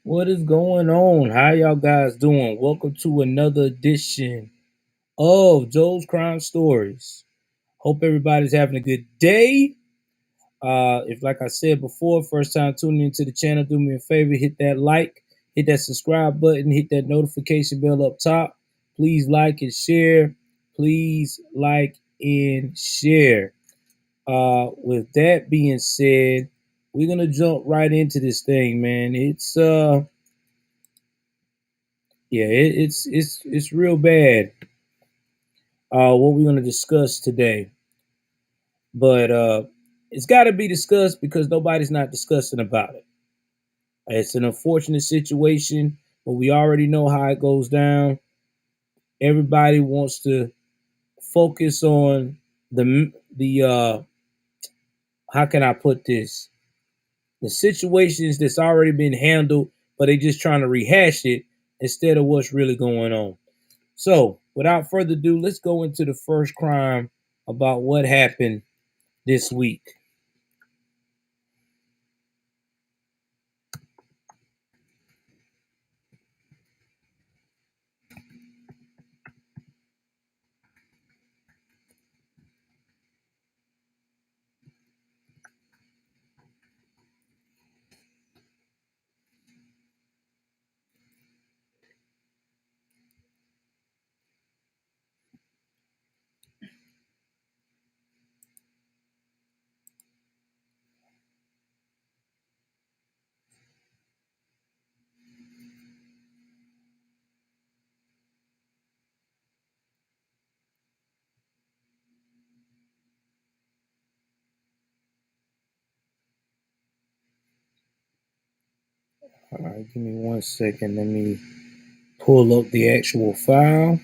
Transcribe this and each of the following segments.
What is going on? How y'all guys doing? Welcome to another edition of Joel's Crime Stories. Hope everybody's having a good day. If like I said before, first time tuning into the channel, do me a favor, hit that like, hit that subscribe button, hit that notification bell up top. Please like and share. Please like and share. With that being said, we're gonna jump right into this thing, man. It's real bad. What we're gonna discuss today, but it's got to be discussed because nobody's not discussing about it. It's an unfortunate situation, but we already know how it goes down. Everybody wants to focus on the how can I put this? The situations that's already been handled, but they just trying to rehash it instead of what's really going on. So, without further ado, let's go into the first crime about what happened this week. All right, give me 1 second. Let me pull up the actual file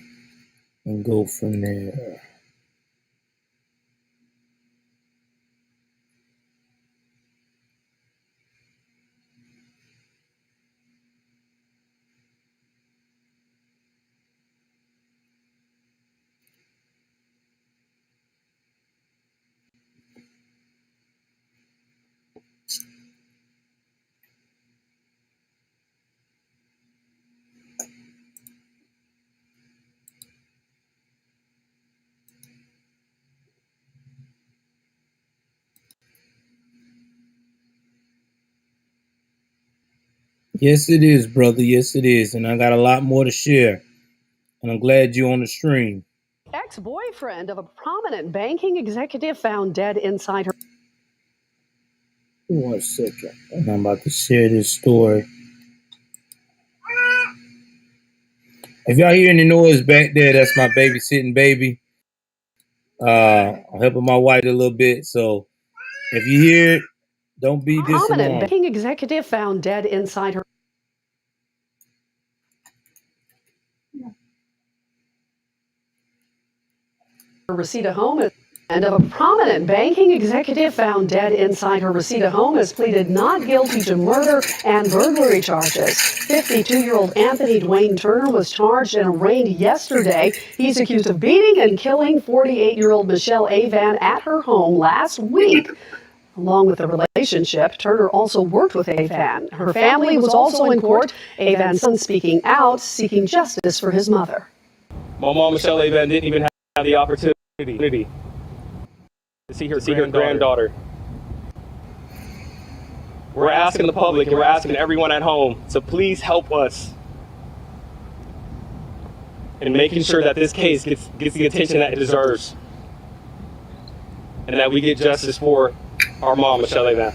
and go from there. Yes, it is, brother. Yes, it is. And I got a lot more to share. And I'm glad you're on the stream. Ex-boyfriend of a prominent banking executive found dead inside her. 1 second. And I'm about to share this story. If y'all hear any noise back there, that's my babysitting baby. I'm helping my wife a little bit. So if you hear it, don't be Prominent disalarmed. banking executive found dead inside her Reseda home. And of a prominent banking executive found dead inside her Reseda home has pleaded not guilty to murder and burglary charges. 52-year-old Anthony Dwayne Turner was charged and arraigned yesterday. He's accused of beating and killing 48-year-old Michelle Avan at her home last week. Along with the relationship, Turner also worked with Avan. Her family was also in court. Avan's son speaking out, seeking justice for his mother. My mom, Michelle Avan, didn't even have the opportunity to see her granddaughter. We're asking the public and we're asking everyone at home to please help us in making sure that this case gets the attention that it deserves and that we get justice for our mom, Michelle Avan.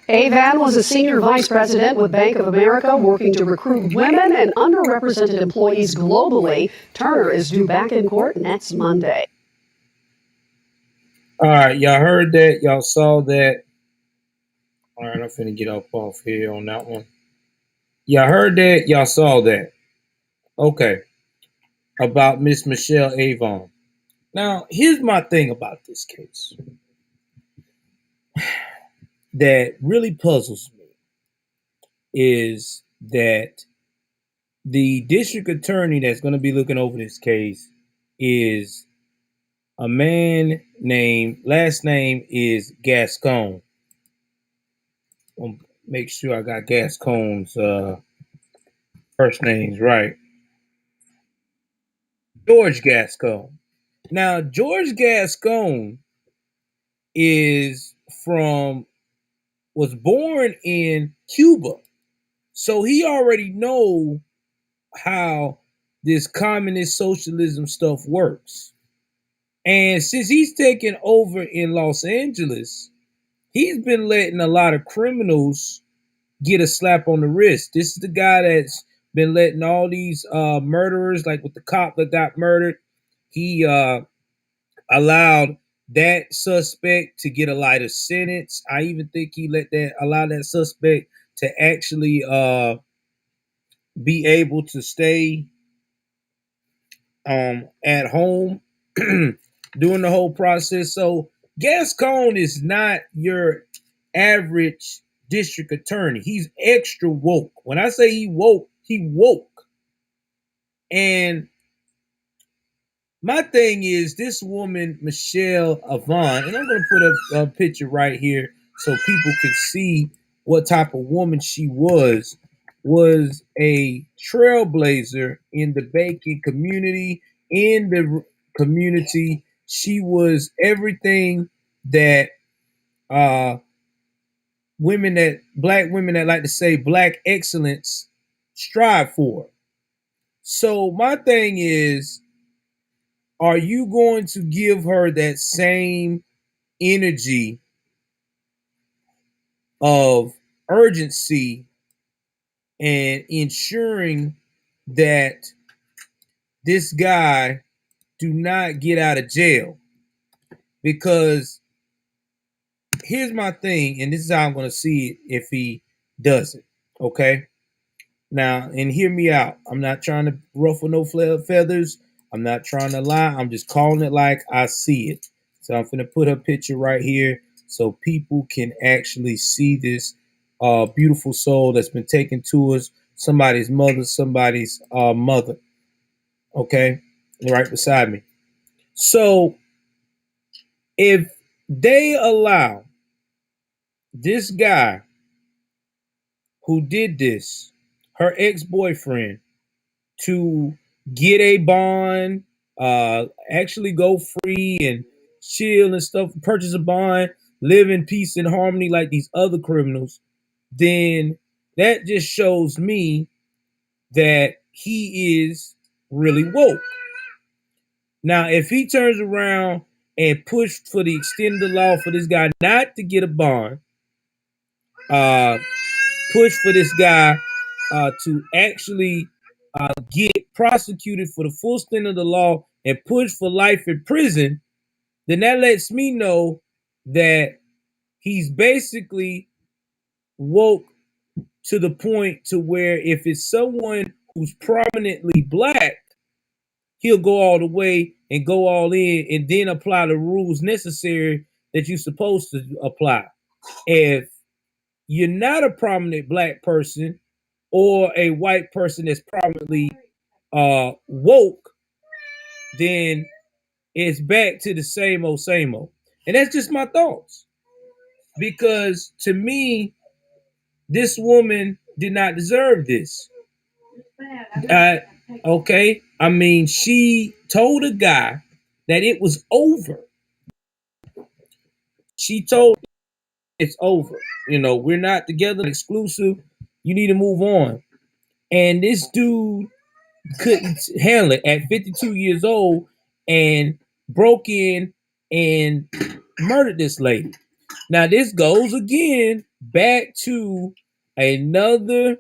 Avan was a senior vice president with Bank of America working to recruit women and underrepresented employees globally. Turner is due back in court next Monday. All right, y'all heard that. Y'all saw that. All right, I'm finna get off here on that one. Y'all heard that. Y'all saw that. Okay. About Miss Michelle Avon. Now, here's my thing about this case that really puzzles me is that the district attorney that's going to be looking over this case is a man named, last name is Gascon. make sure I got Gascon's first names right. George Gascon. Now, George Gascon is from was born in Cuba, so he already know how this communist socialism stuff works. And since he's taken over in Los Angeles, he's been letting a lot of criminals get a slap on the wrist. This is the guy that's been letting all these murderers, like with the cop that got murdered, he allowed that suspect to get a lighter sentence. I even think he allowed that suspect to actually be able to stay at home during the whole process. So Gascon is not your average district attorney. He's extra woke. When I say he woke, he woke. And my thing is this woman, Michelle Avon, and I'm going to put a picture right here so people can see what type of woman she was a trailblazer in the banking community, in the community. She was everything that black women that like to say black excellence strive for. So my thing is, are you going to give her that same energy of urgency and ensuring that this guy do not get out of jail? Because here's my thing, and this is how I'm going to see it if he does it. Okay. Now, and hear me out. I'm not trying to ruffle no feathers. I'm not trying to lie. I'm just calling it like I see it. So I'm going to put her picture right here so people can actually see this beautiful soul that's been taken to us. Somebody's mother. Okay. Right beside me. So if they allow this guy who did this, her ex-boyfriend, to get a bond, actually go free and chill and stuff, purchase a bond, live in peace and harmony like these other criminals, then that just shows me that he is really woke. Now, if he turns around and pushed for the extended law for this guy not to get a bond, push for this guy to actually get prosecuted for the full extent of the law and push for life in prison, then that lets me know that he's basically woke to the point to where if it's someone who's prominently black, he'll go all the way and go all in and then apply the rules necessary that you're supposed to apply. If you're not a prominent black person or a white person that's prominently woke, then it's back to the same old, same old. And that's just my thoughts. Because to me, this woman did not deserve this. Okay. I mean, she told a guy that it was over. She told it's over. You know, we're not together, exclusive. You need to move on. And this dude couldn't handle it at 52 years old and broke in and murdered this lady. Now, this goes again back to another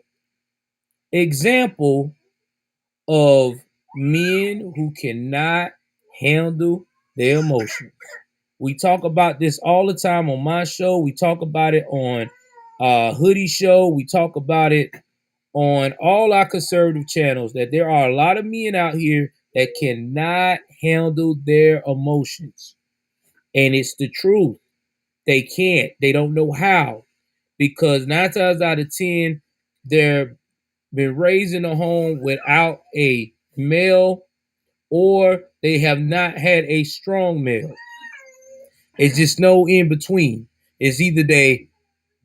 example of men who cannot handle their emotions. We talk about this all the time on my show. We talk about it on Hoodie Show. We talk about it on all our conservative channels, that there are a lot of men out here that cannot handle their emotions. And it's the truth. They can't. They don't know how. Because 9 times out of 10, they're been raised in a home without a male, or they have not had a strong male. It's just no in between. It's either they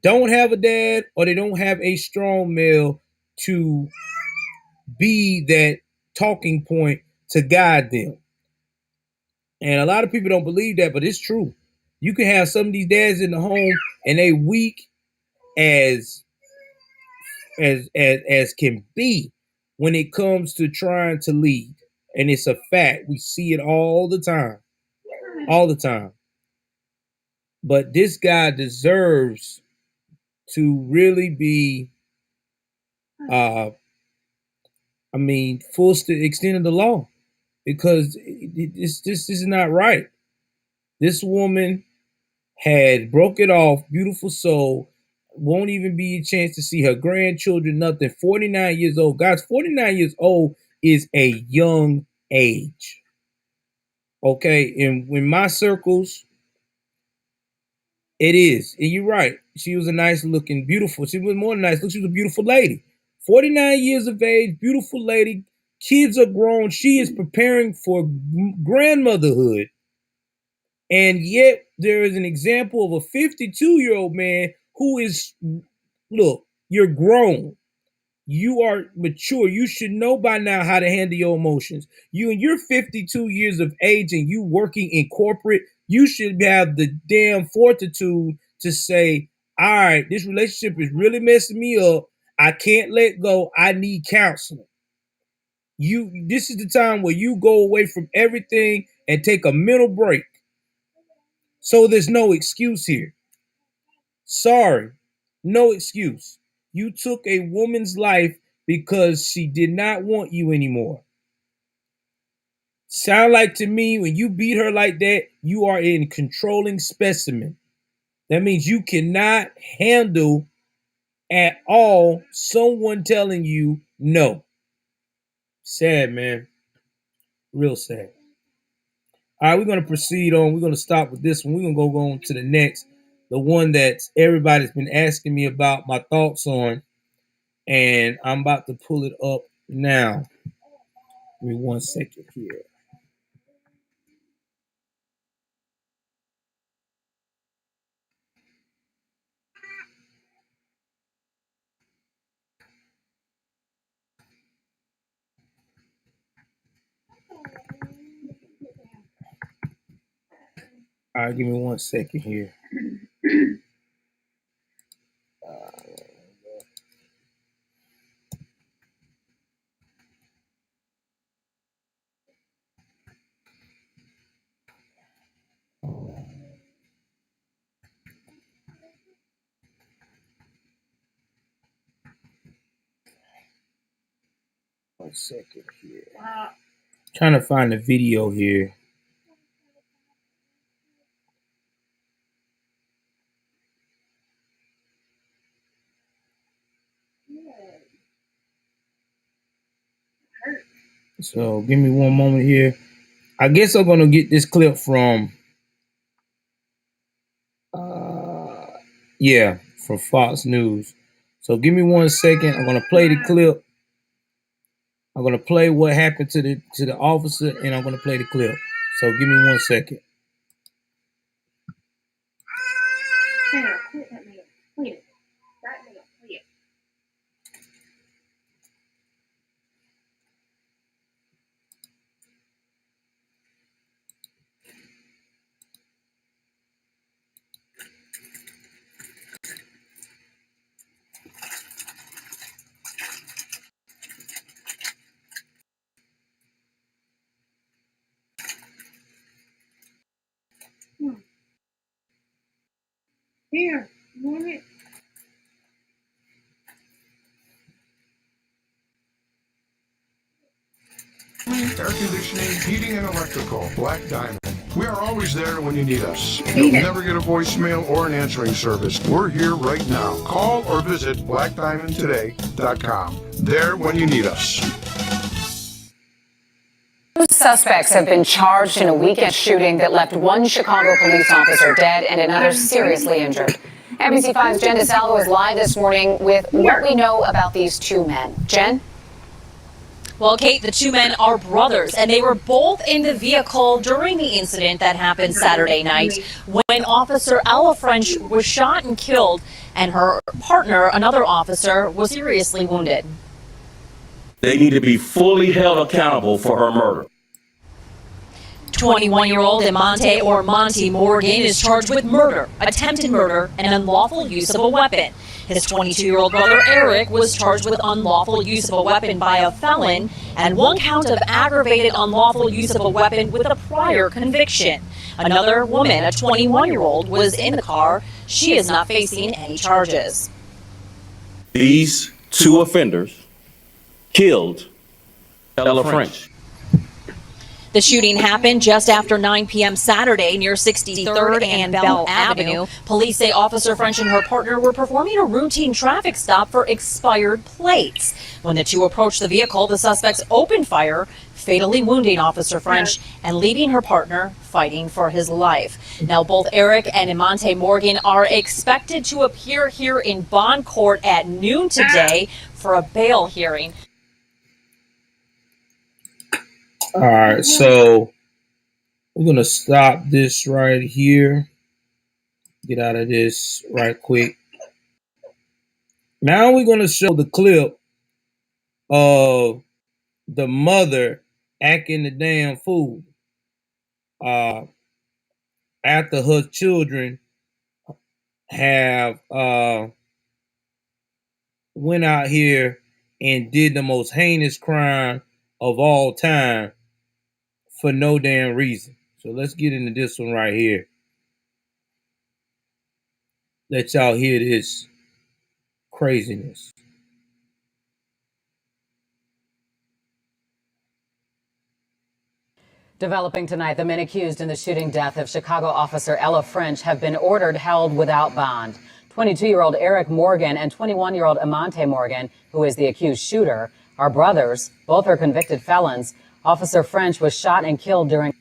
don't have a dad or they don't have a strong male to be that talking point to guide them. And a lot of people don't believe that, but it's true. You can have some of these dads in the home and they weak as can be when it comes to trying to lead. And it's a fact. We see it all the time. All the time. But this guy deserves to really be full extent of the law, because this is not right. This woman had broke it off, beautiful soul, won't even be a chance to see her grandchildren, nothing. 49 years old. Guys, 49 years old is a young age. Okay, and in my circles, it is. And you're right. She was a nice looking, beautiful. She was more than nice. Look, she was a beautiful lady. 49 years of age, beautiful lady. Kids are grown. She is preparing for grandmotherhood. And yet there is an example of a 52-year-old man who is, look, you're grown. You are mature. You should know by now how to handle your emotions. You're 52 years of age and you working in corporate, you should have the damn fortitude to say, all right, this relationship is really messing me up. I can't let go. I need counseling. This is the time where you go away from everything and take a mental break. So there's no excuse here. Sorry, no excuse. You took a woman's life because she did not want you anymore. Sound like to me, when you beat her like that, you are a controlling specimen. That means you cannot handle at all someone telling you no. Sad, man. Real sad. All right, we're going to proceed on. We're going to stop with this one. We're going to go on to the next. The one that everybody's been asking me about my thoughts on. And I'm about to pull it up now. Give me 1 second here. All right, give me 1 second here. 1 second here. Trying to find the video here. So give me one moment here. I guess I'm gonna get this clip from from Fox News. So give me 1 second. I'm gonna play the clip. I'm gonna play what happened to the officer, and I'm gonna play the clip. So give me 1 second. Here, want it? Air conditioning, heating, and electrical. Black Diamond. We are always there when you need us. You'll never get a voicemail or an answering service. We're here right now. Call or visit blackdiamondtoday.com. There when you need us. Two suspects have been charged in a weekend shooting that left one Chicago police officer dead and another seriously injured. NBC5's Jen DeSalvo is live this morning with what we know about these two men. Jen? Well, Kate, the two men are brothers, and they were both in the vehicle during the incident that happened Saturday night when Officer Ella French was shot and killed, and her partner, another officer, was seriously wounded. They need to be fully held accountable for her murder. 21-year-old Monty Morgan is charged with murder, attempted murder, and unlawful use of a weapon. His 22-year-old brother Eric was charged with unlawful use of a weapon by a felon and one count of aggravated unlawful use of a weapon with a prior conviction. Another woman, a 21-year-old, was in the car. She is not facing any charges. These two offenders killed Ella French. The shooting happened just after 9 p.m. Saturday near 63rd and Bell Avenue. Police say Officer French and her partner were performing a routine traffic stop for expired plates. When the two approached the vehicle, the suspects opened fire, fatally wounding Officer French and leaving her partner fighting for his life. Now, both Eric and Monte Morgan are expected to appear here in bond court at noon today for a bail hearing. All right, so we're going to stop this right here. Get out of this right quick. Now we're going to show the clip of the mother acting the damn fool after her children have went out here and did the most heinous crime of all time for no damn reason. So let's get into this one right here. Let y'all hear this craziness. Developing tonight, the men accused in the shooting death of Chicago officer Ella French have been ordered held without bond. 22-year-old Eric Morgan and 21-year-old Amante Morgan, who is the accused shooter, are brothers. Both are convicted felons. Officer French was shot and killed during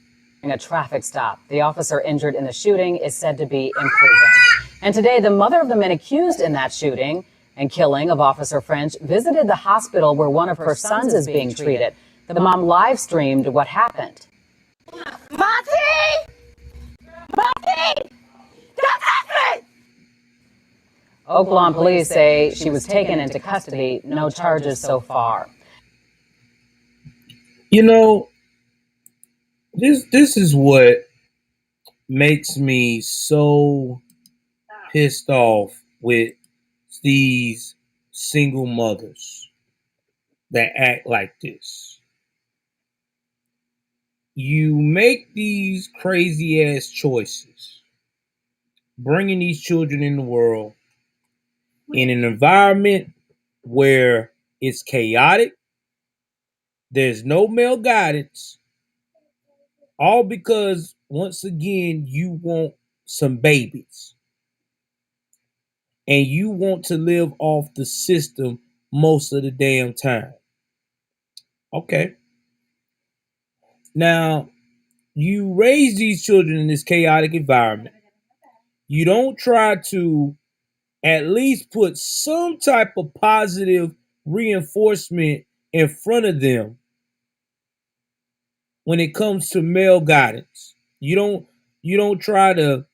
a traffic stop. The officer injured in the shooting is said to be improving. And today, the mother of the men accused in that shooting and killing of Officer French visited the hospital where one of her sons is being treated. The mom live streamed what happened. Monty! Don't touch me! Oak Lawn police say she was taken into custody. No charges so far. You know, this is what makes me so pissed off with these single mothers that act like this. You make these crazy ass choices, bringing these children in the world in an environment where it's chaotic, there's no male guidance, all because, once again, you want some babies and you want to live off the system most of the damn time. Okay. Now, you raise these children in this chaotic environment. You don't try to at least put some type of positive reinforcement in front of them when it comes to male guidance. You don't try to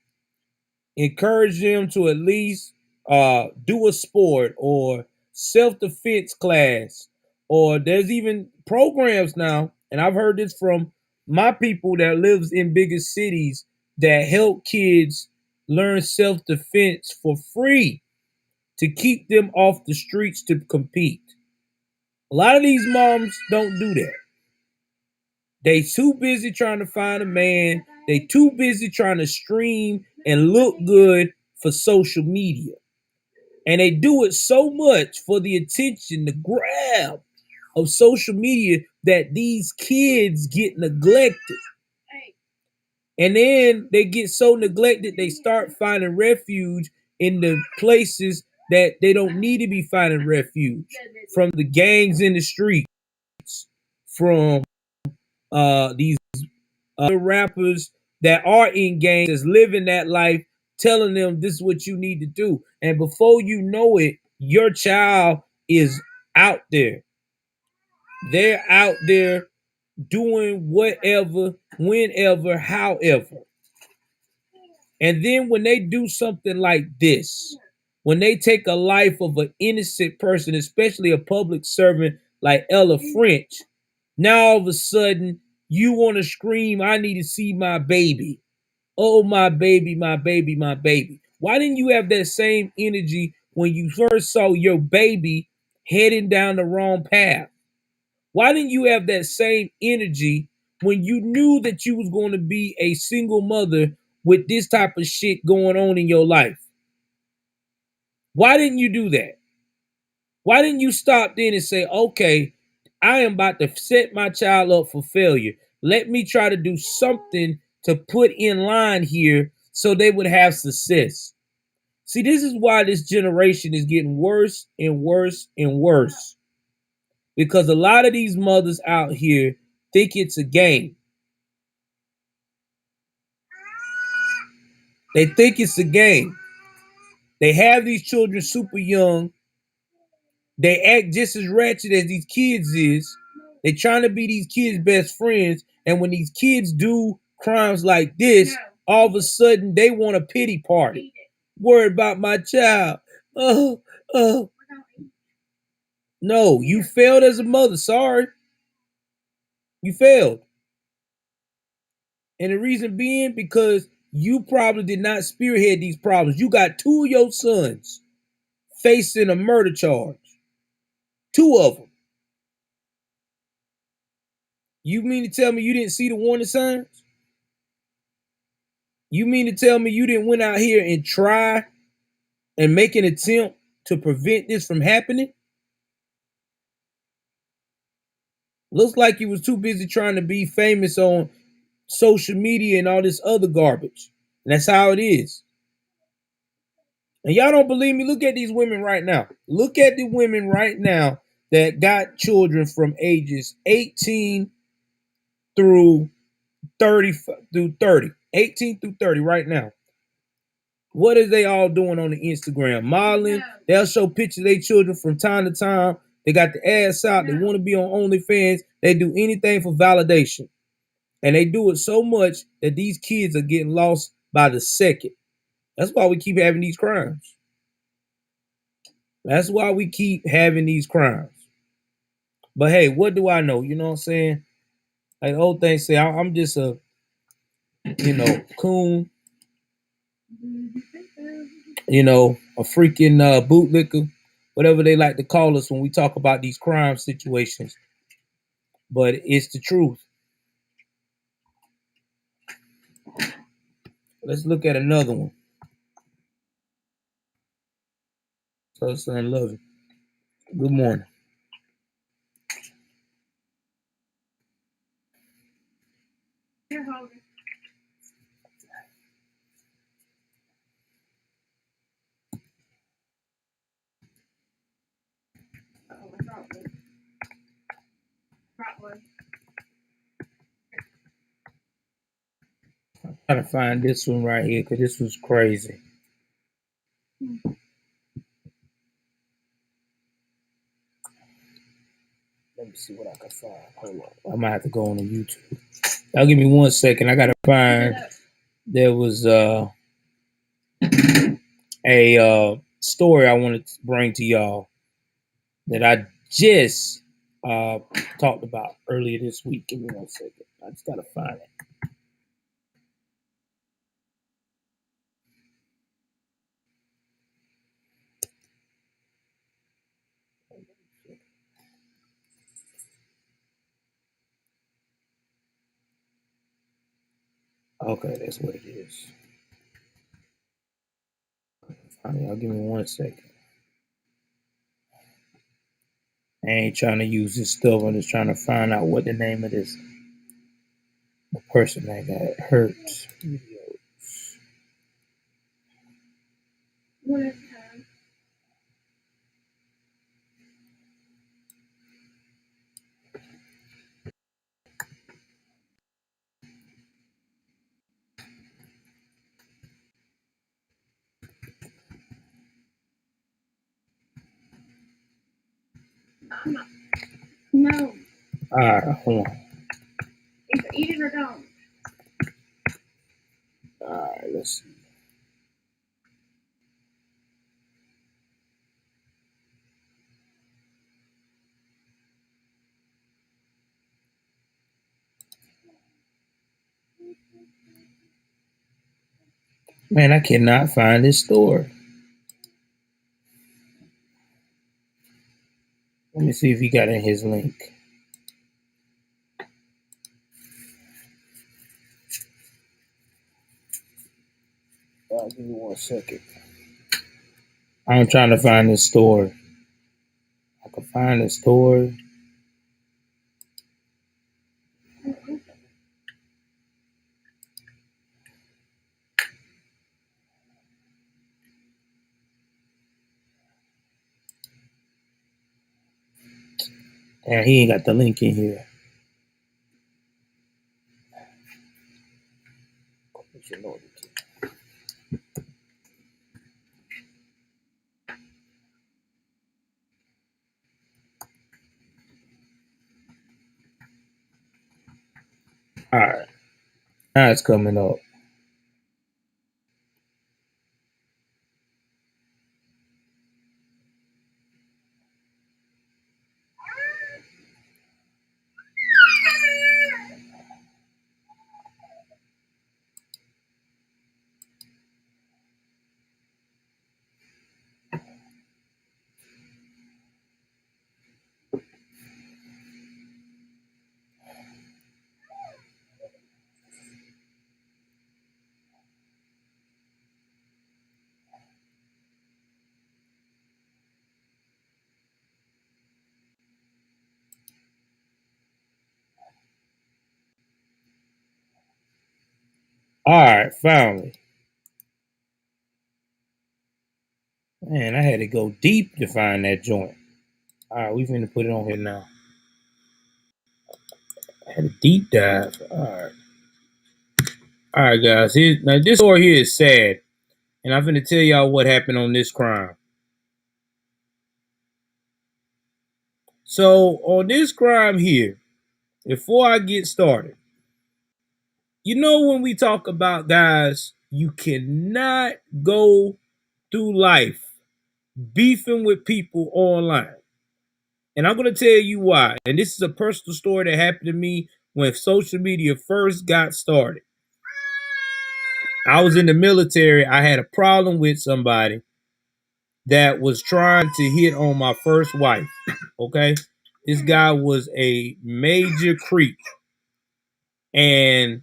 encourage them to at least do a sport or self-defense class, or there's even programs now, and I've heard this from my people that lives in bigger cities, that help kids learn self-defense for free to keep them off the streets to compete. A lot of these moms don't do that. They too busy trying to find a man. They too busy trying to stream and look good for social media. And they do it so much for the attention, the grab of social media, that these kids get neglected. And then they get so neglected, they start finding refuge in the places that they don't need to be finding refuge. From the gangs in the streets, from these rappers that are in gangs, that's living that life, telling them this is what you need to do. And before you know it, your child is out there. They're out there doing whatever, whenever, however. And then when they do something like this, when they take a life of an innocent person, especially a public servant like Ella French, now all of a sudden you want to scream, I need to see my baby. Oh, my baby, my baby, my baby. Why didn't you have that same energy when you first saw your baby heading down the wrong path? Why didn't you have that same energy when you knew that you was going to be a single mother with this type of shit going on in your life? Why didn't you do that? Why didn't you stop then and say, okay, I am about to set my child up for failure. Let me try to do something to put in line here so they would have success. See, this is why this generation is getting worse and worse and worse. Because a lot of these mothers out here think it's a game. They think it's a game. They have these children super young. They act just as ratchet as these kids is. They trying to be these kids' best friends. And when these kids do crimes like this, all of a sudden they want a pity party. Worried about my child. Oh, oh. No, you failed as a mother. Sorry. You failed. And the reason being because you probably did not spearhead these problems. You got two of your sons facing a murder charge. Two of them. You mean to tell me you didn't see the warning signs? You mean to tell me you didn't went out here and try and make an attempt to prevent this from happening? Looks like you was too busy trying to be famous on social media and all this other garbage. And that's how it is. And y'all don't believe me? Look at these women right now. Look at the women right now that got children from ages 18 through 30 through 30. 18 through 30 right now. What are they all doing on the Instagram? Modeling. They'll show pictures of their children from time to time. They got the ass out. They want to be on OnlyFans. They do anything for validation. And they do it so much that these kids are getting lost by the second. That's why we keep having these crimes. That's why we keep having these crimes. But hey, what do I know? You know what I'm saying? Like the old thing say, I'm just a, coon, a freaking bootlicker, whatever they like to call us when we talk about these crime situations. But it's the truth. Let's look at another one. So son, love you. Good morning. Here, hold it. Oh, I dropped one. Dropped one. I'm trying to find this one right here because this was crazy. Let me see what I can find. Hold on. I might have to go on to YouTube. Y'all give me 1 second. I gotta find. There was a story I wanted to bring to y'all that I just talked about earlier this week. Give me 1 second. I just gotta find it. Okay, that's what it is. Y'all give me 1 second. I ain't trying to use this stuff. I'm just trying to find out what the name of this the person that got hurt. What is time? No. All right, hold on. Either eat it or don't. All right, let's see. Man, I cannot find this store. Let me see if he got in his link. Give me 1 second. I'm trying to find this store. I can find the store. And he ain't got the link in here. All right. Now it's coming up. All right, finally. Man, I had to go deep to find that joint. All right, we finna put it on here now. I had a deep dive. All right, guys. Now this story here is sad, and I'm finna tell y'all what happened on this crime. So on this crime here, before I get started, you know when we talk about guys, you cannot go through life beefing with people online. And I'm going to tell you why. And this is a personal story that happened to me when social media first got started. I was in the military. I had a problem with somebody that was trying to hit on my first wife. Okay. This guy was a major creep. And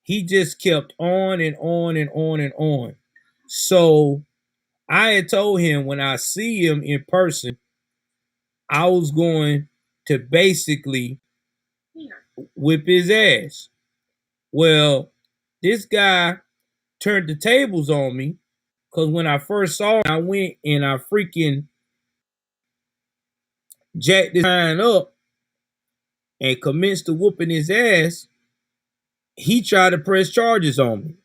he just kept on and on and on and on. So I had told him when I see him in person, I was going to basically whip his ass. Well, this guy turned the tables on me because when I first saw him, I went and I freaking jacked this man up and commenced to whooping his ass. He tried to press charges on me.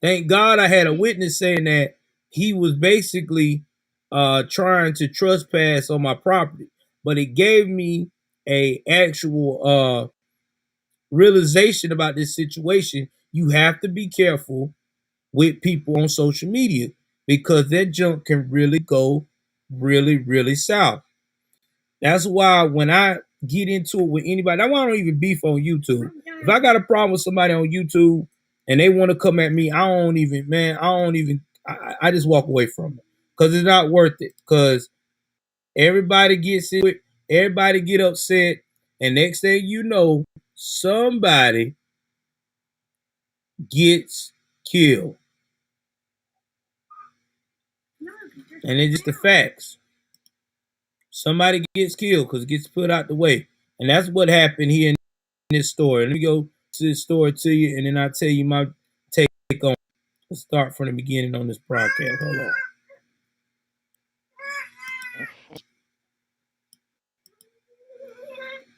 Thank God I had a witness saying that he was basically trying to trespass on my property. But it gave me a actual realization about this situation. You have to be careful with people on social media because that junk can really go really south. That's why when I get into it with anybody, that's why I don't even beef on YouTube. If I got a problem with somebody on YouTube and they want to come at me, I just walk away from it because it's not worth it. Because everybody gets it, everybody get upset, and next thing you know, somebody gets killed. And it's just the facts. Somebody gets killed because it gets put out the way. And that's what happened here in this story. Let me go to this story to you, and then I'll tell you my take on it. Let's start from the beginning on this broadcast. Hold on.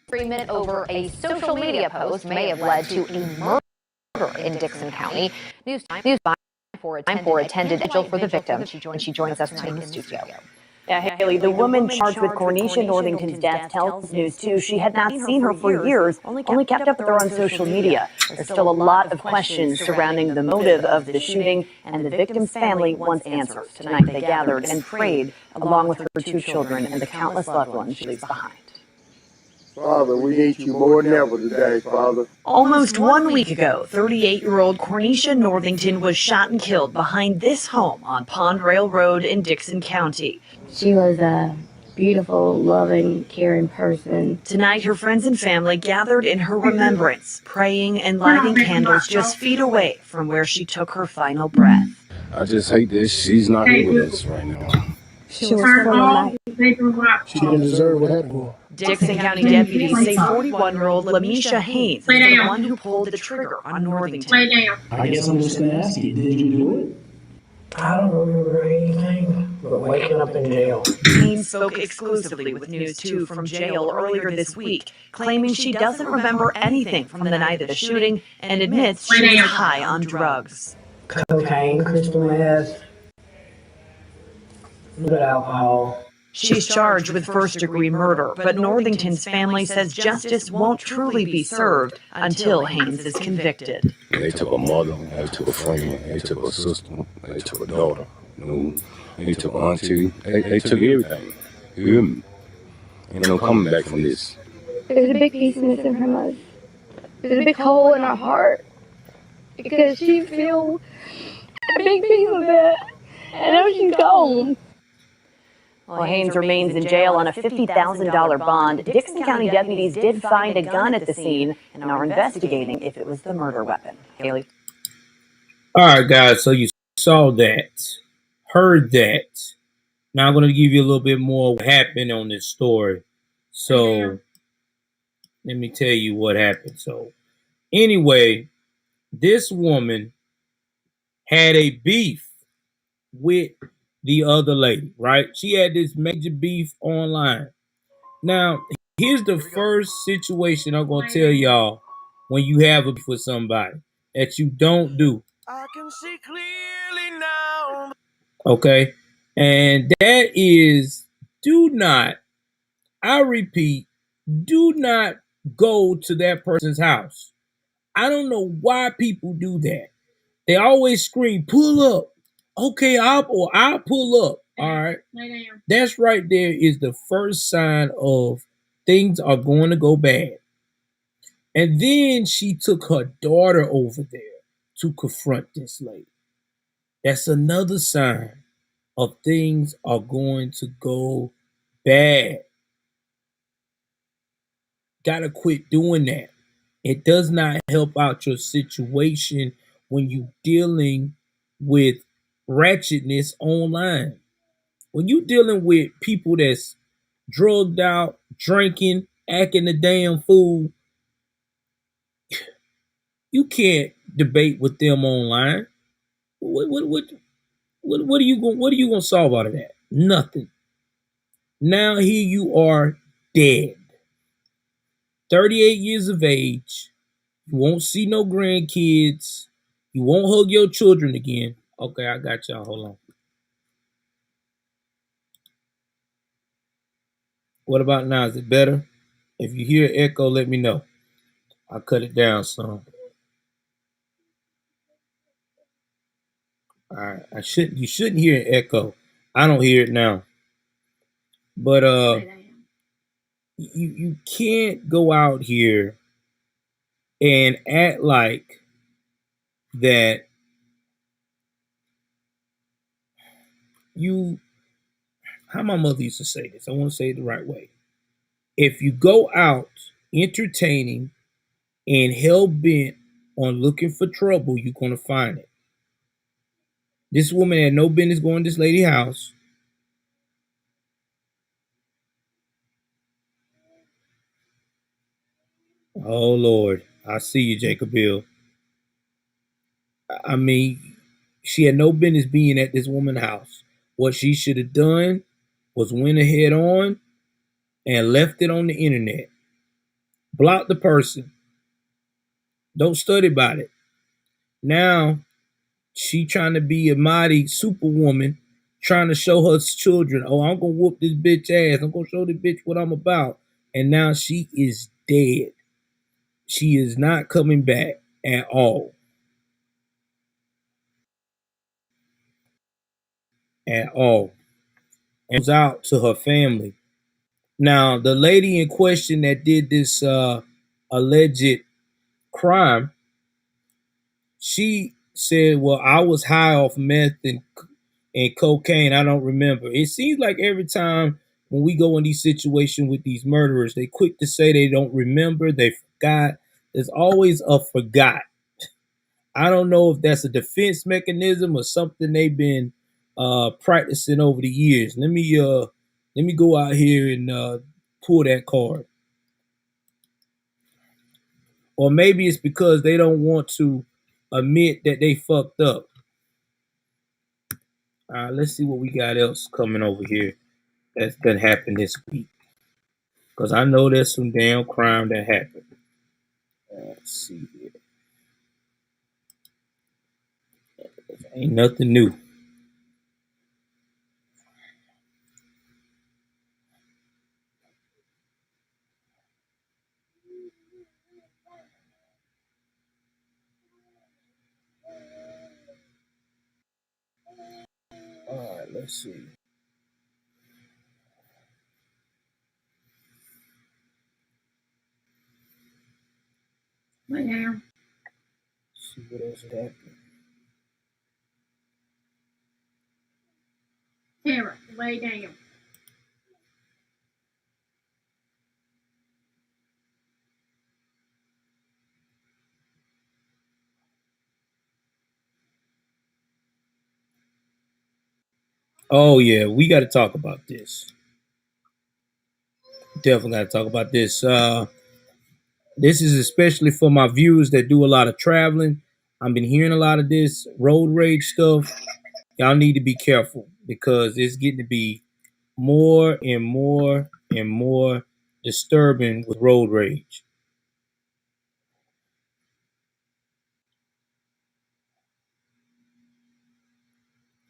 3 minutes over a social media post may have led to a murder in Dixon County. News time for attended vigil for the victim, and she joins us tonight in the studio. Yeah, Haley, the woman charged with Cornisha Northington's death tells News 2 she had not seen her for years, only kept up with her on social media. There's still a lot of questions surrounding the motive of the shooting, and the victim's family wants answers. Tonight they gathered and prayed along with her two children and the countless loved ones she leaves behind. Father, we need you more than ever today, Father. Almost 1 week ago, 38-year-old Cornisha Northington was shot and killed behind this home on Pond Rail Road in Dixon County. She was a beautiful, loving, caring person. Tonight, her friends and family gathered in her remembrance, praying and lighting candles just feet away from where she took her final breath. I just hate that she's not here with us right now. She was full of life. She didn't deserve what happened to her. Dixon County deputies say 41-year-old Lamisha Haynes is the one who pulled the trigger on Northington. I guess I'm just going to ask you, did you do it? I don't remember anything but waking up in jail. Haynes spoke exclusively with News 2 from jail earlier this week, claiming she doesn't remember anything from the night of the shooting and admits she was high on drugs. Cocaine, crystal meth, a little bit of alcohol. She's charged with first-degree murder, but Northington's family says justice won't truly be served until Haynes is convicted. They took a mother, they took a friend, they took a sister, they took a daughter, they took an auntie, they took everything. You hear me? And I'm coming back from this. There's a big piece missing from us. There's a big hole in our heart because she feels a big piece of that, and now she's gone. While Haynes remains in jail on a $50,000 bond, Dixon County deputies did find a gun at the scene and are investigating if it was the murder weapon. Haley. All right, guys. So you saw that, heard that. Now I'm going to give you a little bit more what happened on this story. So let me tell you what happened. So anyway, this woman had a beef with the other lady, right? She had this major beef online. Now, here's the first situation I'm going to tell y'all when you have a beef with somebody that you don't do. I can see clearly now. Okay? And that is, do not, I repeat, do not go to that person's house. I don't know why people do that. They always scream, pull up. Okay, I'll pull up. All right. That's right there is the first sign of things are going to go bad. And then she took her daughter over there to confront this lady. That's another sign of things are going to go bad. Gotta quit doing that. It does not help out your situation when you're dealing with ratchetness online. When you're dealing with people that's drugged out, drinking, acting a damn fool, you can't debate with them online. What are you gonna solve out of that? Nothing. Now here you are dead. 38 years of age. You won't see no grandkids. You won't hug your children again. Okay, I got y'all. Hold on. What about now? Is it better? If you hear echo, let me know. I'll cut it down some. All right. You shouldn't hear an echo. I don't hear it now. But you can't go out here and act like that how my mother used to say this. I want to say it the right way. If you go out entertaining and hell-bent on looking for trouble, you're going to find it. This woman had no business going to this lady's house. Oh, Lord. I see you, Jacob Bill. I mean, she had no business being at this woman's house. What she should have done was went ahead on and left it on the internet. Block the person. Don't study about it. Now, she trying to be a mighty superwoman trying to show her children, oh, I'm gonna whoop this bitch ass. I'm gonna show this bitch what I'm about. And now she is dead. She is not coming back at all. At all. And goes out to her family. Now, the lady in question that did this alleged crime, she said, well, I was high off meth and cocaine. I don't remember. It seems like every time when we go in these situations with these murderers, they quick to say they don't remember, they forgot. There's always a forgot. I don't know if that's a defense mechanism or something they've been practicing over the years. Let me go out here and pull that card. Or maybe it's because they don't want to admit that they fucked up. All right, let's see what we got else coming over here that's gonna happen this week. Because I know there's some damn crime that happened. Let's see here. Ain't nothing new. All right, let's see. Lay down. See what else happened. Tara, lay down. Oh yeah, we got to talk about this. Definitely got to talk about this. This is especially for my viewers that do a lot of traveling. I've been hearing a lot of this road rage stuff. Y'all need to be careful because it's getting to be more and more and more disturbing with road rage.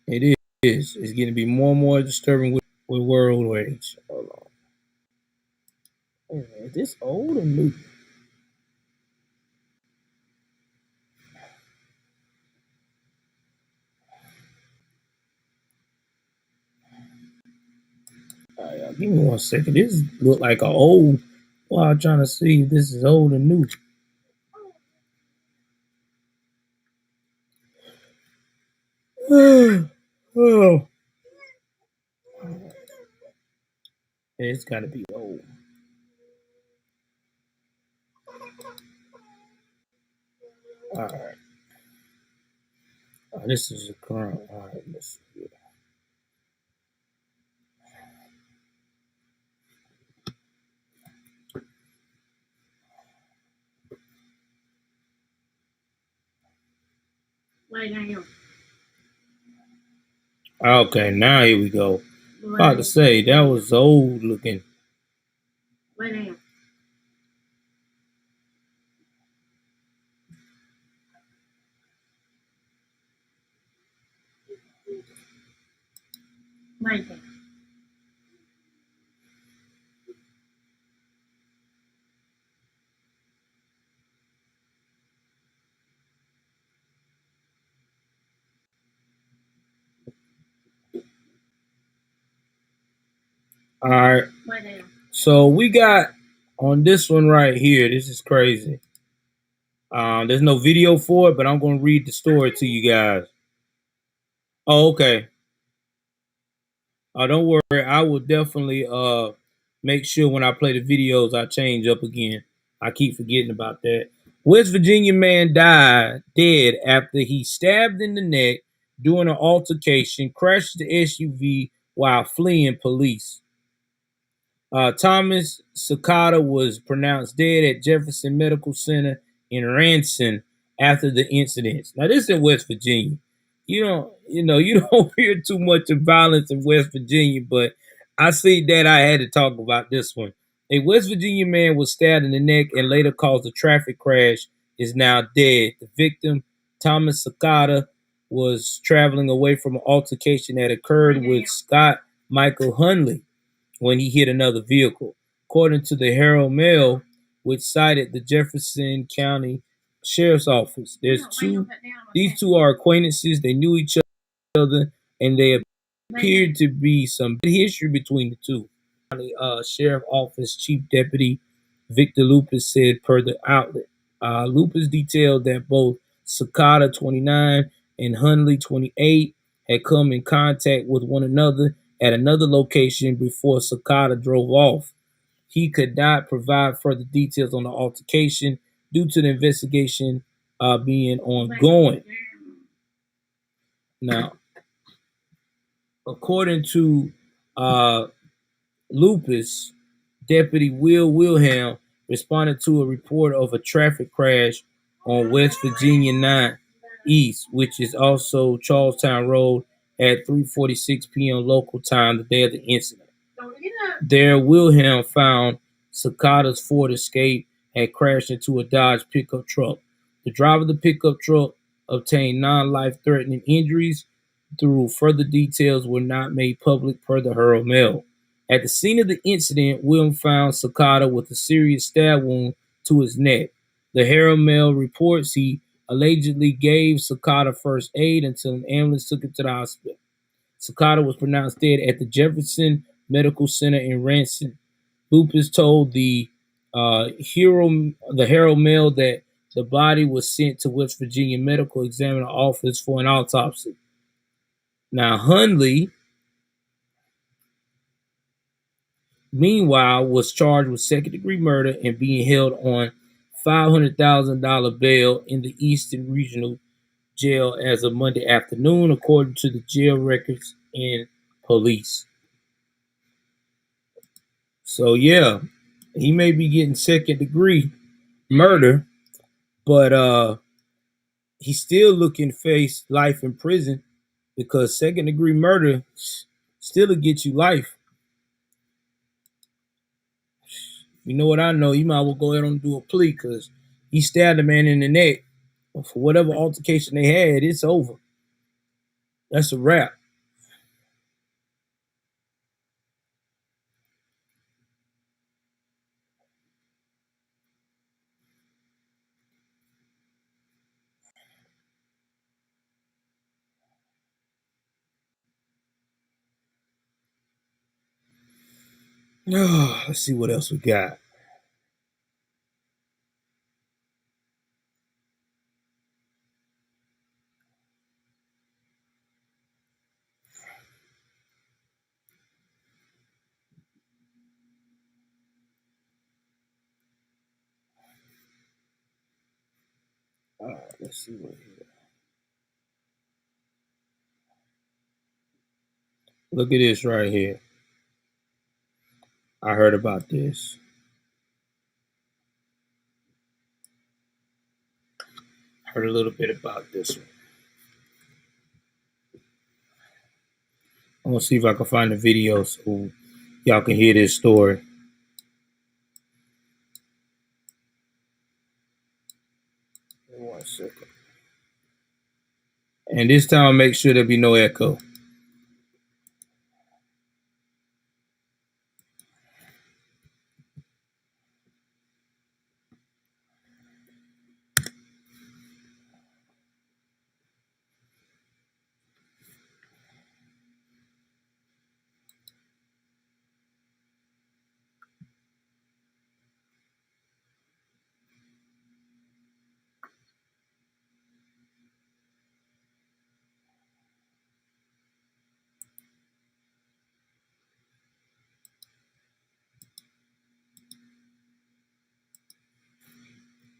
It is. It's getting to be more and more disturbing with road rage. Hold on. Is this old or new? Give me 1 second. This look like an old. Well, I'm trying to see if this is old or new. Oh, it's got to be old. All right. This is a current. All right, let's see. Lay down. Okay, now here we go. About to say that was old looking. Lay down. Lay down. All right. Lay down. So we got on this one right here. This is crazy. There's no video for it, but I'm going to read the story to you guys. Oh, okay. Don't worry. I will definitely make sure when I play the videos I change up again. I keep forgetting about that. West Virginia man died dead after he stabbed in the neck during an altercation, crashed the SUV while fleeing police. Thomas Sakata was pronounced dead at Jefferson Medical Center in Ranson after the incidents. Now, this is in West Virginia. You don't hear too much of violence in West Virginia, but I see that I had to talk about this one. A West Virginia man was stabbed in the neck and later caused a traffic crash, is now dead. The victim, Thomas Sakata, was traveling away from an altercation that occurred with Scott Michael Hunley when he hit another vehicle. According to the Herald Mail, which cited the Jefferson County Sheriff's Office, these two are acquaintances. They knew each other, and they appeared to be some history between the two. County Sheriff Office Chief Deputy Victor Lupus said per the outlet. Lupus detailed that both Cicada 29 and Hunley 28 had come in contact with one another at another location before Cicada drove off. He could not provide further details on the altercation due to the investigation being ongoing. Now, according to Lupus, Deputy Will Wilhelm responded to a report of a traffic crash on West Virginia 9 East, which is also Charlestown Road, at 3:46 p.m. local time the day of the incident. There, Wilhelm found Cicada's Ford Escape had crashed into a Dodge pickup truck. The driver of the pickup truck obtained non-life-threatening injuries, though further details were not made public per the Herald Mail. At the scene of the incident, William found Cicada with a serious stab wound to his neck. The Herald Mail reports he allegedly gave Cicada first aid until an ambulance took him to the hospital. Cicada was pronounced dead at the Jefferson Medical Center in Ranson. Lupus told the Herald Mail that the body was sent to West Virginia Medical Examiner Office for an autopsy. Now, Hunley, meanwhile, was charged with second-degree murder and being held on $500,000 bail in the Eastern Regional Jail as of Monday afternoon, according to the jail records and police. So, yeah, he may be getting second-degree murder, but he's still looking to face life in prison because second-degree murder still will get you life. You know what I know? You might well go ahead and do a plea because he stabbed a man in the neck. For whatever altercation they had, it's over. That's a wrap. Let's see what else we got. All right, let's see what here. Look at this right here. I heard about this. Heard a little bit about this one. I'm gonna see if I can find the video so y'all can hear this story. One second. And this time I'll make sure there'll be no echo.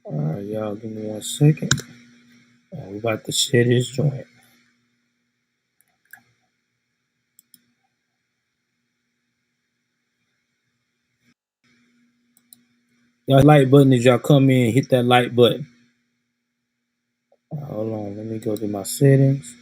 All right, y'all, give me 1 second. We about to share this joint. Y'all like button as y'all come in, hit that like button. Hold on, let me go to my settings.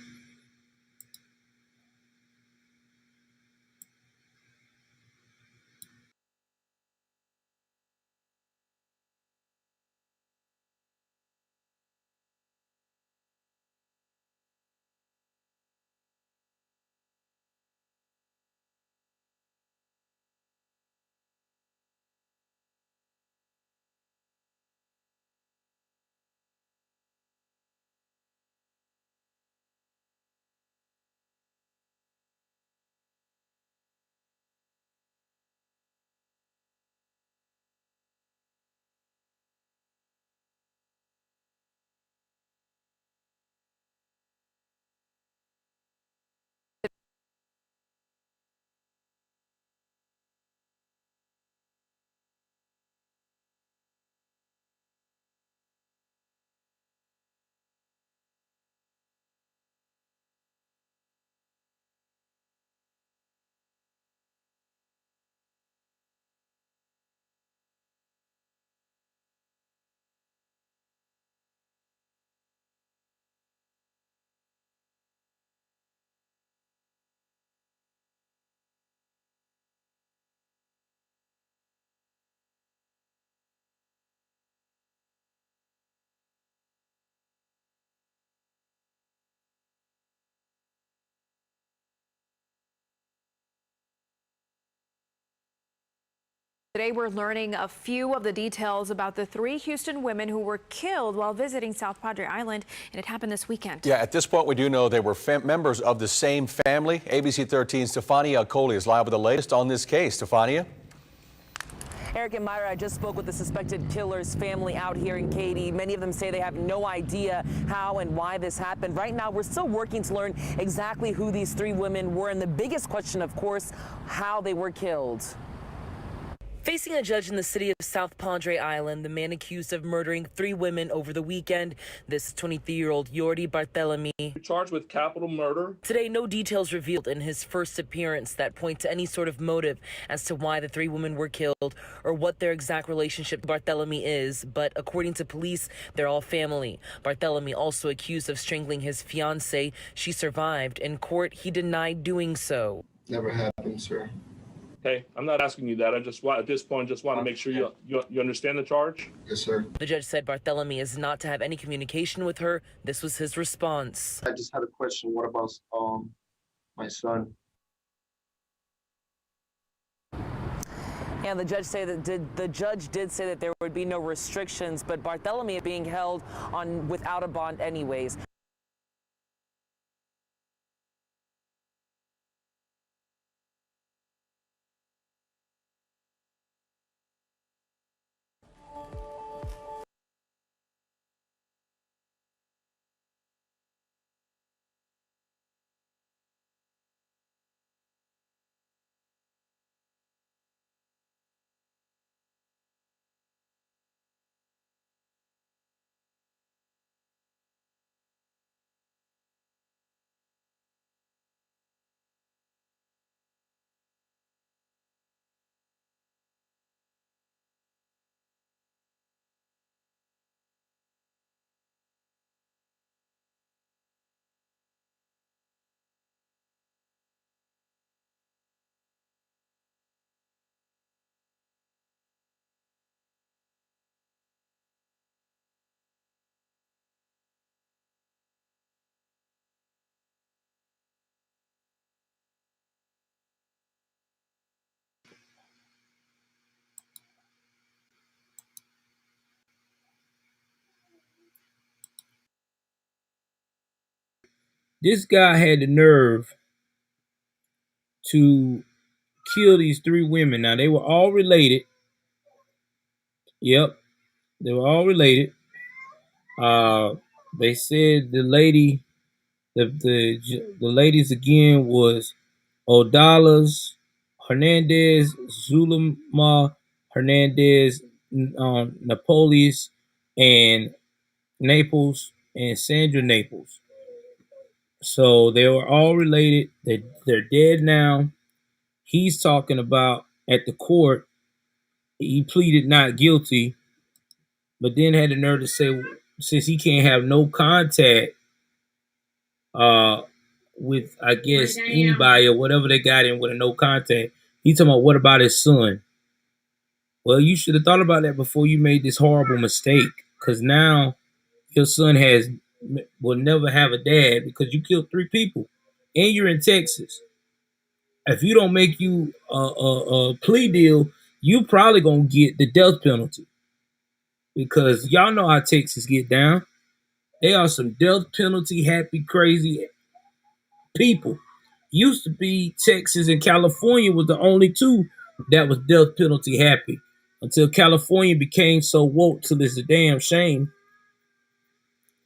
Today, we're learning a few of the details about the 3 Houston women who were killed while visiting South Padre Island, and it happened this weekend. Yeah, at this point, we do know they were members of the same family. ABC 13's Stefania Coley is live with the latest on this case. Stefania? Eric and Myra, I just spoke with the suspected killer's family out here in Katy. Many of them say they have no idea how and why this happened. Right now, we're still working to learn exactly who these 3 women were. And the biggest question, of course, how they were killed. Facing a judge in the city of South Padre Island, the man accused of murdering 3 women over the weekend, this 23-year-old Yordi Barthelemy. Charged with capital murder. Today, no details revealed in his first appearance that point to any sort of motive as to why the 3 women were killed or what their exact relationship to Barthelemy is. But according to police, they're all family. Barthelemy also accused of strangling his fiancée. She survived. In court, he denied doing so. Never happened, sir. Okay, I'm not asking you that. I just want, at this point, just want to make sure you understand the charge. Yes, sir. The judge said Barthelemy is not to have any communication with her. This was his response. I just had a question. What about my son? And the judge did say that there would be no restrictions, but Barthelemy is being held on without a bond anyways. This guy had the nerve to kill these 3 women. Now, they were all related. Yep, they were all related. They said the ladies again was Odalas Hernandez, Zulema Hernandez, Napolis, and Naples, and Sandra Naples. So they were all related. They're dead now. He's talking about at the court, he pleaded not guilty, but then had the nerve to say, since he can't have no contact with, I guess, anybody or whatever they got in with a no contact, he talking about, what about his son? Well, you should have thought about that before you made this horrible mistake, because now your son will never have a dad because you killed 3 people and you're in Texas. If you don't make you a plea deal, you probably gonna get the death penalty, because y'all know how Texas get down. They are some death penalty happy, crazy people. Used to be Texas and California was the only 2 that was death penalty happy, until California became so woke till it's a damn shame.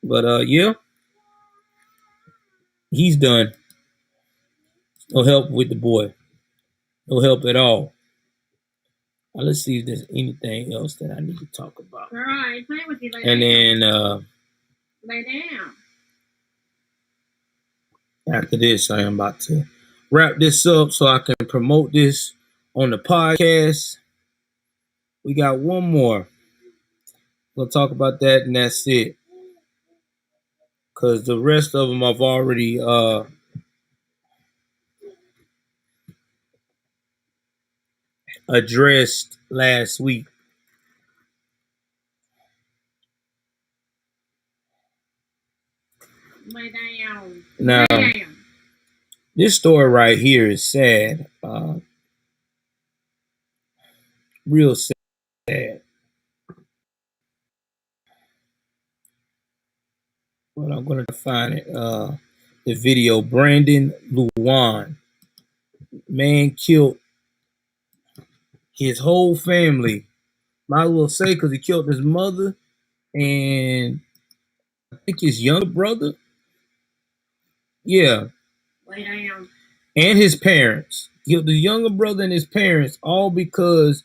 But yeah, he's done. No help with the boy. No help at all. Now, let's see if there's anything else that I need to talk about. All right, play with you later. And then lay down. After this, I am about to wrap this up so I can promote this on the podcast. We got one more. We'll talk about that, and that's it. Because the rest of them I've already addressed last week. Lay down. Now, lay down. This story right here is sad. Real sad. But I'm gonna find it. The video. Brandon Luwan, man killed his whole family. Might as well say because he killed his mother and I think his younger brother. Yeah, Lay down. and his parents. Killed the younger brother and his parents, all because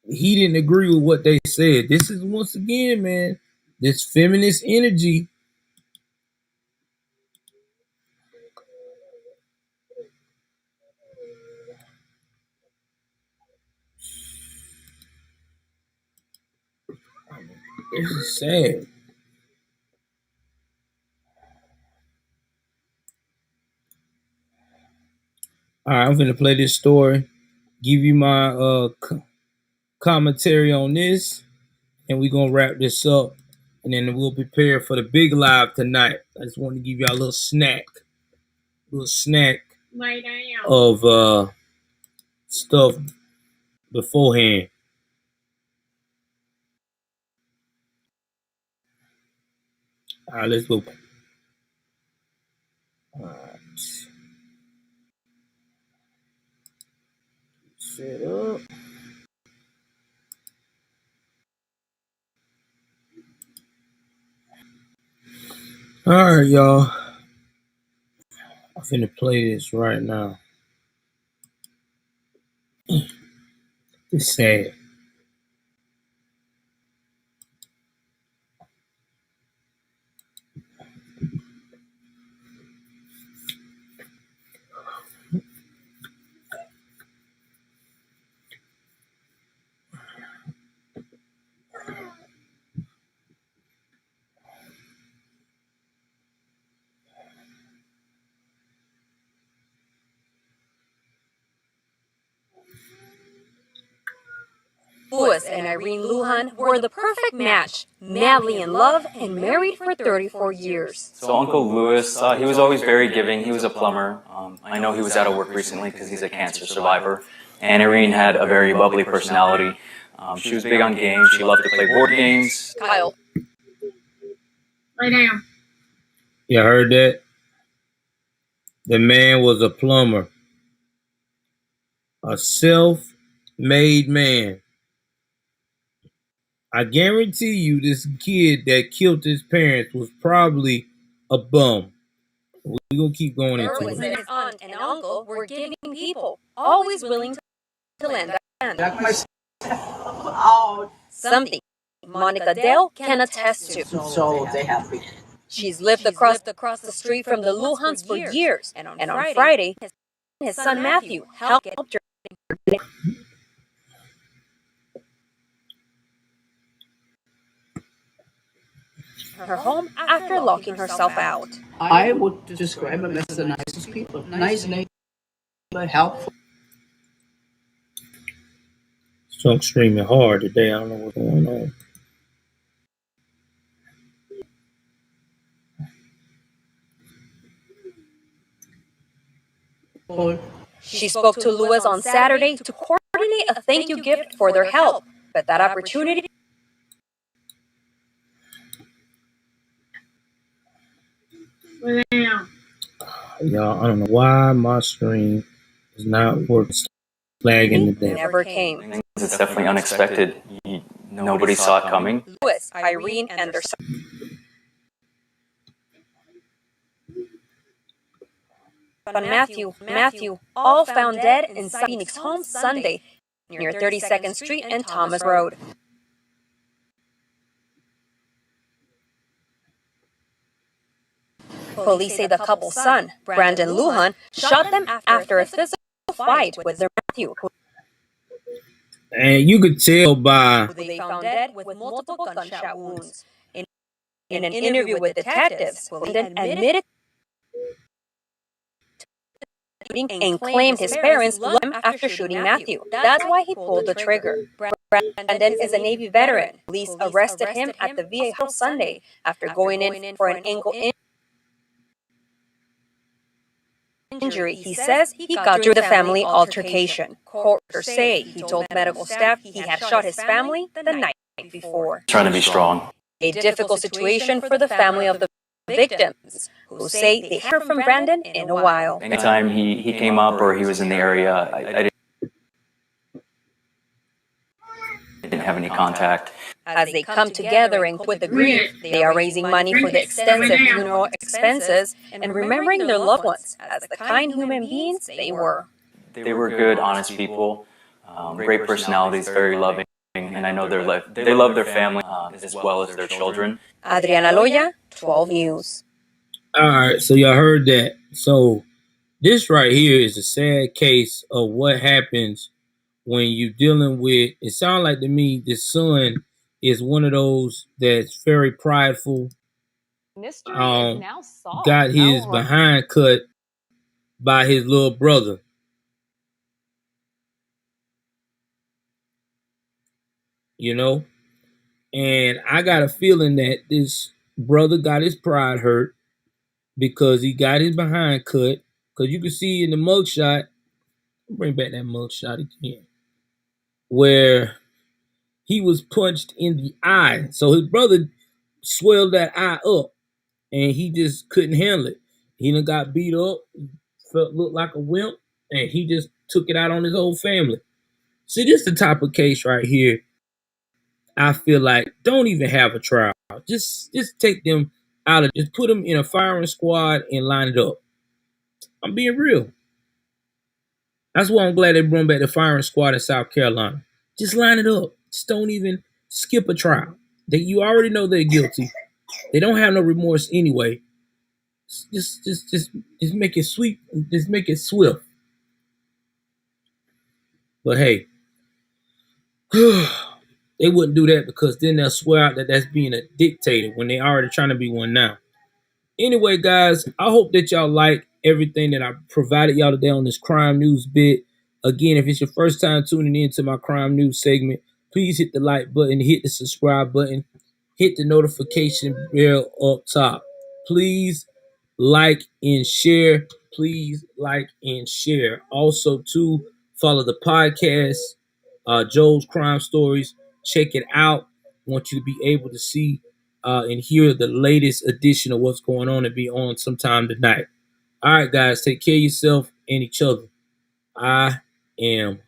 he didn't agree with what they said. This is once again, man, this feminist energy. This is sad. All right, I'm gonna play this story, give you my commentary on this, and we're gonna wrap this up, and then we'll prepare for the big live tonight. I just want to give y'all a little snack Lay down. of stuff beforehand. All right, let's go. All right. Set up. All right, y'all. I'm finna play this right now. It's sad. Louis and Irene Lujan were the perfect match, madly in love and married for 34 years. So Uncle Louis, he was always very giving. He was a plumber. I know he was out of work recently because he's a cancer survivor. And Irene had a very bubbly personality. She was big on games. She loved to play board games. Kyle. Lay down. You heard that? The man was a plumber. A self-made man. I guarantee you this kid that killed his parents was probably a bum. We're going to keep going into Irwin it. and his aunt and uncle were giving people, always willing to lend a hand. Something Monica Dale can attest to. So they have been. She's lived across the street from the Lujans for years, and on Friday, his son Matthew helped her. Her home after locking herself out. I would describe them as the nicest people. Nice neighbor, helpful. So I'm streaming hard today. I don't know what's going on. She spoke to Louis on Saturday to coordinate a thank you gift for their help, but that opportunity. Lay down. Y'all, I don't know why my stream is not working. Flagging today. Never came. It's definitely unexpected. Nobody saw it coming. Louis, Irene, and their son. Matthew, all found dead inside Phoenix home Sunday near 32nd Street and Thomas Road. Police say the couple's son, Brandon Lujan, shot them after a physical fight with their Matthew. And you could tell by They found dead with multiple gunshot wounds. In an interview with detectives, Brandon admitted and claimed his parents loved him after shooting Matthew. That's why he pulled the trigger. Brandon is a Navy veteran. Police arrested him at the VA house Sunday after going in for an ankle injury. injury he says he got during the family altercation. Reporters say he told medical staff he had shot his family the night before. Trying to be strong. A difficult situation for the family of the victims, who say they haven't heard from Brandon in a while. Anytime he came up or he was in the area, I didn't have any contact. As they come together and cope with the grief, they are raising money for the extensive funeral expenses and remembering their loved ones as the kind human beings they were. They were good, honest people, great personalities, very loving, and I know they love their family as well as their children. Adriana Loya, 12 News. All right, so y'all heard that. So this right here is a sad case of what happens when you're dealing with, it sounds like to me, the son is one of those that's very prideful. Mystery is now solved. Got his behind cut by his little brother. You know? And I got a feeling that this brother got his pride hurt because he got his behind cut. Because you can see in the mugshot, bring back that mugshot again, where he was punched in the eye. So his brother swelled that eye up and he just couldn't handle it. He done got beat up, looked like a wimp, and he just took it out on his whole family. See, this is the type of case right here. I feel like don't even have a trial. Just take them out of, just put them in a firing squad and line it up. I'm being real. That's why I'm glad they brought back the firing squad in South Carolina. Just line it up. Just don't even skip a trial. You already know they're guilty. They don't have no remorse anyway. Just make it sweet. Just make it swift. But hey, they wouldn't do that because then they'll swear out that that's being a dictator when they already trying to be one now. Anyway, guys, I hope that y'all like everything that I provided y'all today on this crime news bit. Again, if it's your first time tuning into my crime news segment, please hit the like button, hit the subscribe button, hit the notification bell up top. Please like and share. Please like and share. Also, too, follow the podcast, Joel's Crime Stories. Check it out. I want you to be able to see and hear the latest edition of what's going on and be on sometime tonight. All right, guys, take care of yourself and each other. I am